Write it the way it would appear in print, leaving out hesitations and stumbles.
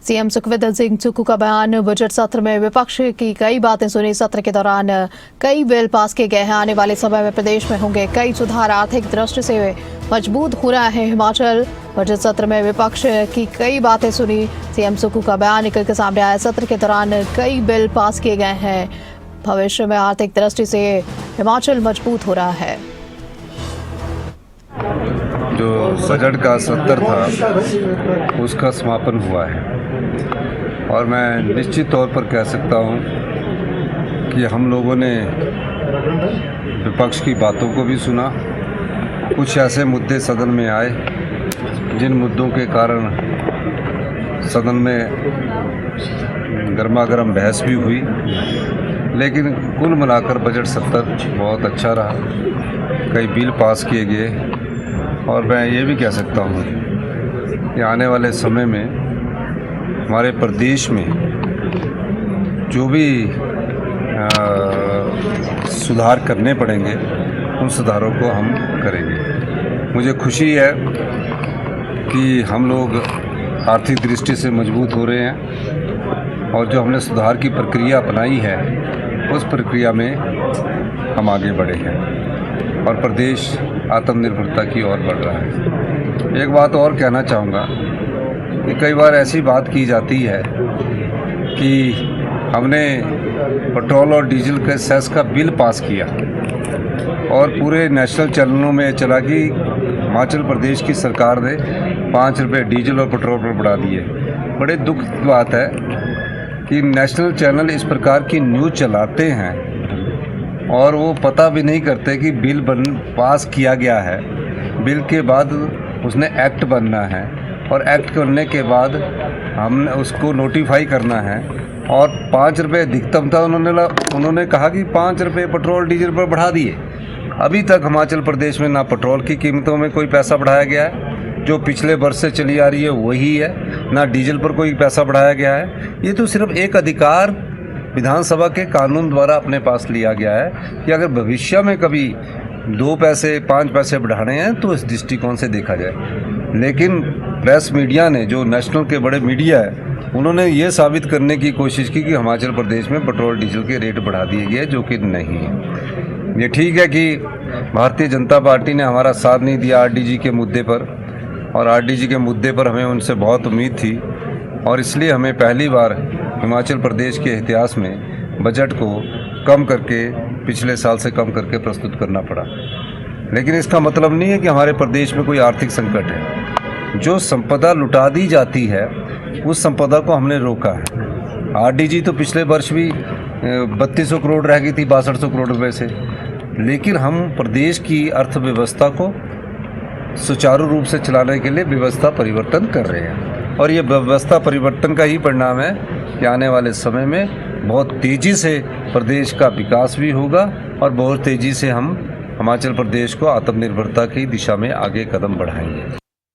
CM Sukhvinder Singh Sukhu का बयान। Budget सत्र में विपक्ष की कई बातें सुनी। सत्र के दौरान कई बिल पास किए गए हैं। आने वाले समय में प्रदेश में होंगे कई सुधार। आर्थिक दृष्टि से मजबूत हो रहा है हिमाचल। बजट सत्र में विपक्ष की कई बातें सुनी। सीएम सुक्खू का बयान निकल के सामने आया। सत्र के दौरान कई बिल पास किए गए हैं। भविष्य में आर्थिक दृष्टि से हिमाचल मजबूत हो रहा है। जो बजट का सत्र था उसका समापन हुआ है और मैं निश्चित तौर पर कह सकता हूं कि हम लोगों ने विपक्ष की बातों को भी सुना। कुछ ऐसे मुद्दे सदन में आए जिन मुद्दों के कारण सदन में गर्मागर्म बहस भी हुई, लेकिन कुल मिलाकर बजट सत्र बहुत अच्छा रहा। कई बिल पास किए गए और मैं ये भी कह सकता हूँ कि आने वाले समय में हमारे प्रदेश में जो भी सुधार करने पड़ेंगे उन सुधारों को हम करेंगे। मुझे खुशी है कि हम लोग आर्थिक दृष्टि से मजबूत हो रहे हैं और जो हमने सुधार की प्रक्रिया अपनाई है उस प्रक्रिया में हम आगे बढ़े हैं और प्रदेश आत्मनिर्भरता की ओर बढ़ रहा है। एक बात और कहना चाहूँगा कि कई बार ऐसी बात की जाती है कि हमने पेट्रोल और डीजल के सेस का बिल पास किया और पूरे नेशनल चैनलों में चला कि हिमाचल प्रदेश की सरकार ने 5 रुपये डीजल और पेट्रोल पर बढ़ा दिए। बड़े दुख की बात है कि नेशनल चैनल इस प्रकार की न्यूज़ चलाते हैं और वो पता भी नहीं करते कि बिल पास किया गया है। बिल के बाद उसने एक्ट बनना है और एक्ट करने के बाद हमने उसको नोटिफाई करना है और 5 रुपये अधिकतम था। उन्होंने कहा कि 5 रुपये पेट्रोल डीजल पर बढ़ा दिए। अभी तक हिमाचल प्रदेश में ना पेट्रोल की कीमतों में कोई पैसा बढ़ाया गया है, जो पिछले वर्ष से चली आ रही है वही है, ना डीजल पर कोई पैसा बढ़ाया गया है। ये तो सिर्फ एक अधिकार विधानसभा के कानून द्वारा अपने पास लिया गया है कि अगर भविष्य में कभी 2 पैसे 5 पैसे बढ़ाने हैं तो इस दृष्टिकोण से देखा जाए। लेकिन प्रेस मीडिया ने, जो नेशनल के बड़े मीडिया है, उन्होंने ये साबित करने की कोशिश की कि हिमाचल प्रदेश में पेट्रोल डीजल के रेट बढ़ा दिए गए, जो कि नहीं है। ये ठीक है कि भारतीय जनता पार्टी ने हमारा साथ नहीं दिया आरडीजी के मुद्दे पर, और आरडीजी के मुद्दे पर हमें उनसे बहुत उम्मीद थी और इसलिए हमें पहली बार हिमाचल प्रदेश के इतिहास में बजट को कम करके, पिछले साल से कम करके प्रस्तुत करना पड़ा। लेकिन इसका मतलब नहीं है कि हमारे प्रदेश में कोई आर्थिक संकट है। जो संपदा लुटा दी जाती है उस संपदा को हमने रोका है। आरडीजी तो पिछले वर्ष भी 3200 करोड़ रह गई थी 6200 करोड़ रुपए से, लेकिन हम प्रदेश की अर्थव्यवस्था को सुचारू रूप से चलाने के लिए व्यवस्था परिवर्तन कर रहे हैं और ये व्यवस्था परिवर्तन का ही परिणाम है कि आने वाले समय में बहुत तेज़ी से प्रदेश का विकास भी होगा और बहुत तेज़ी से हम हिमाचल प्रदेश को आत्मनिर्भरता की दिशा में आगे कदम बढ़ाएंगे।